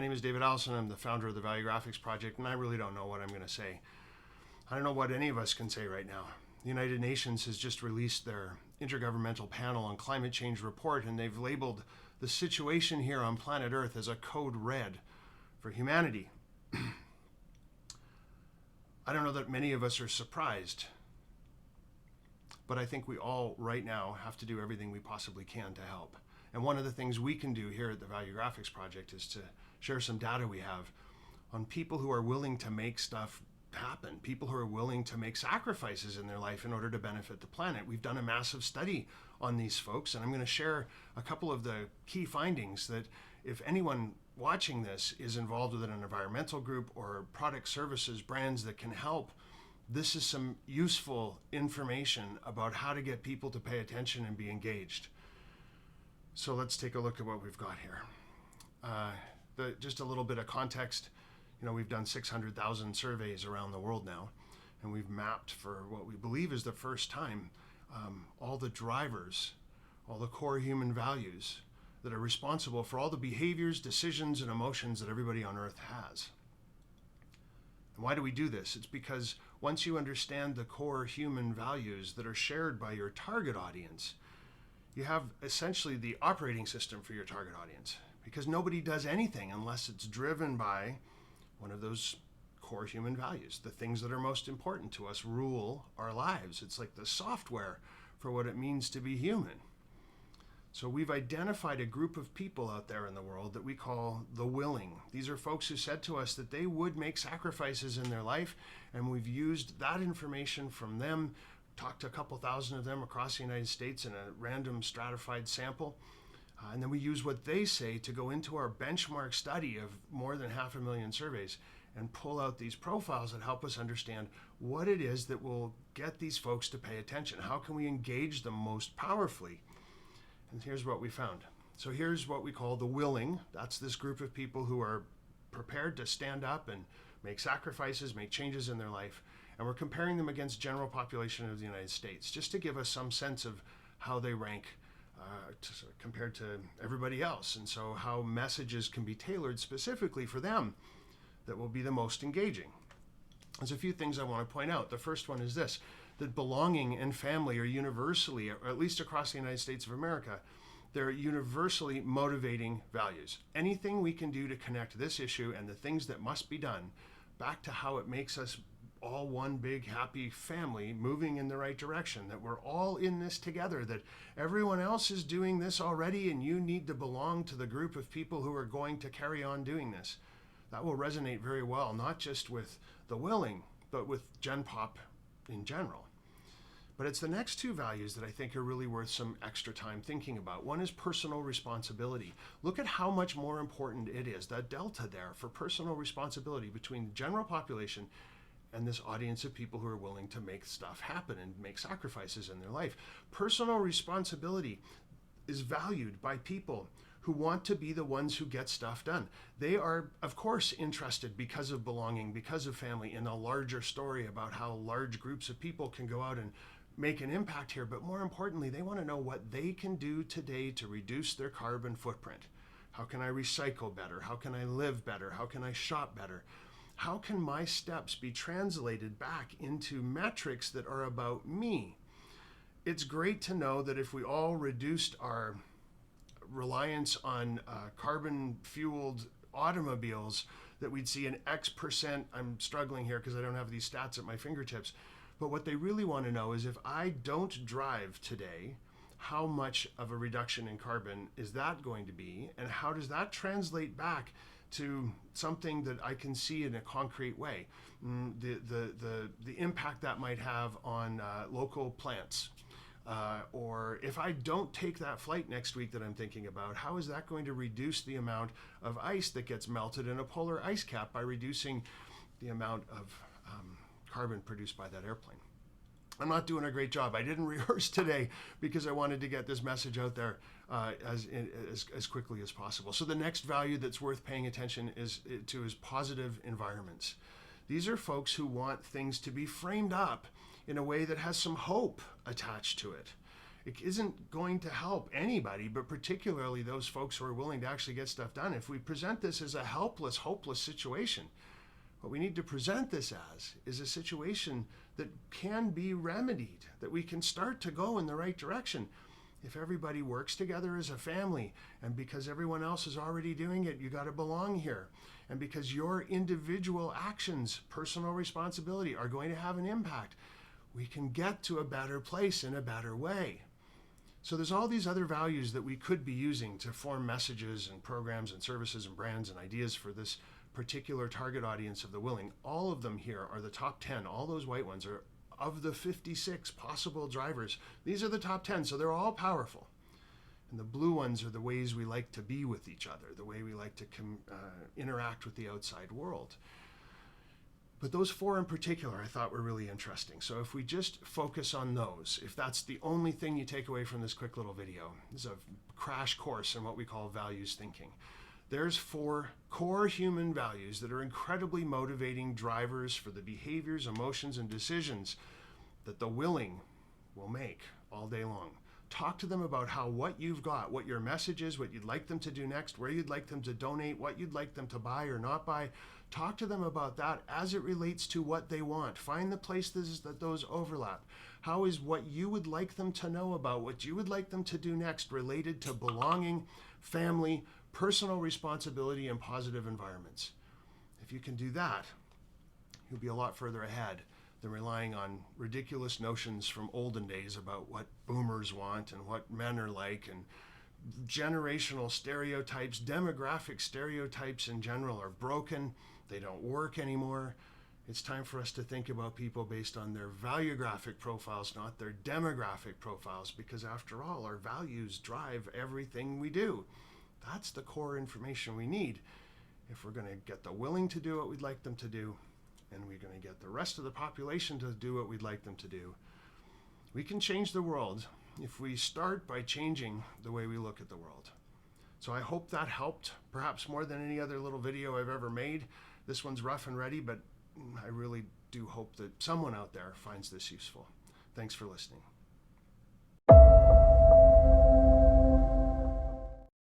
My name is David Allison. I'm the founder of the Valuegraphics project, and I really don't know what I'm going to say. I don't know what any of us can say right now. The United Nations has just released their Intergovernmental Panel on Climate Change report, and they've labeled the situation here on planet Earth as a code red for humanity. I don't know that many of us are surprised, but I think we all right now have to do everything we possibly can to help. And one of the things we can do here at the Valuegraphics project is to share some data we have on people who are willing to make stuff happen, people who are willing to make sacrifices in their life in order to benefit the planet. We've done a massive study on these folks, and I'm going to share a couple of the key findings that if anyone watching this is involved with an environmental group or product, services, brands that can help, this is some useful information about how to get people to pay attention and be engaged. So let's take a look at what we've got here. Just a little bit of context. We've done 600,000 surveys around the world now, and we've mapped for what we believe is the first time all the drivers, all the core human values that are responsible for all the behaviors, decisions, and emotions that everybody on Earth has. And why do we do this? It's because once you understand the core human values that are shared by your target audience, you have essentially the operating system for your target audience, because nobody does anything unless it's driven by one of those core human values. The things that are most important to us rule our lives. It's like the software for what it means to be human. So we've identified a group of people out there in the world that we call the willing. These are folks who said to us that they would make sacrifices in their life, and we've used that information from them, talked to a couple thousand of them across the United States in a random stratified sample. And then we use what they say to go into our benchmark study of more than 500,000 surveys and pull out these profiles that help us understand what it is that will get these folks to pay attention. How can we engage them most powerfully? And here's what we found. So here's what we call the willing. That's this group of people who are prepared to stand up and make sacrifices, make changes in their life. And we're comparing them against general population of the United States, just to give us some sense of how they rank compared to everybody else. And so how messages can be tailored specifically for them that will be the most engaging. There's a few things I want to point out. The first one is this, that belonging and family are universally, or at least across the United States of America, they're universally motivating values. Anything we can do to connect this issue and the things that must be done back to how it makes us all one big happy family moving in the right direction, that we're all in this together, that everyone else is doing this already and you need to belong to the group of people who are going to carry on doing this. That will resonate very well, not just with the willing, but with Gen Pop in general. But it's the next two values that I think are really worth some extra time thinking about. One is personal responsibility. Look at how much more important it is, that delta there for personal responsibility between the general population and this audience of people who are willing to make stuff happen and make sacrifices in their life. Personal responsibility is valued by people who want to be the ones who get stuff done. They are, of course, interested because of belonging, because of family, in a larger story about how large groups of people can go out and make an impact here. But more importantly, they want to know what they can do today to reduce their carbon footprint. How can I recycle better? How can I live better? How can I shop better? How can my steps be translated back into metrics that are about me? It's great to know that if we all reduced our reliance on carbon-fueled automobiles, that we'd see an X%. I'm struggling here because I don't have these stats at my fingertips. But what they really want to know is if I don't drive today, how much of a reduction in carbon is that going to be? And how does that translate back to something that I can see in a concrete way? The impact that might have on local plants. Or if I don't take that flight next week that I'm thinking about, how is that going to reduce the amount of ice that gets melted in a polar ice cap by reducing the amount of carbon produced by that airplane? I'm not doing a great job. I didn't rehearse today because I wanted to get this message out there as quickly as possible. So the next value that's worth paying attention is positive environments. These are folks who want things to be framed up in a way that has some hope attached to it. It isn't going to help anybody, but particularly those folks who are willing to actually get stuff done. If we present this as a helpless, hopeless situation, what we need to present this as is a situation that can be remedied, that we can start to go in the right direction. If everybody works together as a family, and because everyone else is already doing it, you got to belong here. And because your individual actions, personal responsibility, are going to have an impact, we can get to a better place in a better way. So there's all these other values that we could be using to form messages and programs and services and brands and ideas for this particular target audience of the willing. All of them here are the top 10. All those white ones are of the 56 possible drivers. These are the top 10, so they're all powerful. And the blue ones are the ways we like to be with each other, the way we like to interact with the outside world. But those 4 in particular I thought were really interesting. So if we just focus on those, if that's the only thing you take away from this quick little video, this is a crash course in what we call values thinking. There's 4 core human values that are incredibly motivating drivers for the behaviors, emotions, and decisions that the willing will make all day long. Talk to them about how what you've got, what your message is, what you'd like them to do next, where you'd like them to donate, what you'd like them to buy or not buy. Talk to them about that as it relates to what they want. Find the places that those overlap. How is what you would like them to know about, what you would like them to do next related to belonging, family, personal responsibility, and positive environments? If you can do that, you'll be a lot further ahead than relying on ridiculous notions from olden days about what boomers want and what men are like, and generational stereotypes, demographic stereotypes in general are broken. They don't work anymore. It's time for us to think about people based on their valuegraphic profiles, not their demographic profiles, because after all, our values drive everything we do. That's the core information we need if we're going to get the willing to do what we'd like them to do, and we're going to get the rest of the population to do what we'd like them to do. We can change the world if we start by changing the way we look at the world. So I hope that helped, perhaps more than any other little video I've ever made. This one's rough and ready, but I really do hope that someone out there finds this useful. Thanks for listening.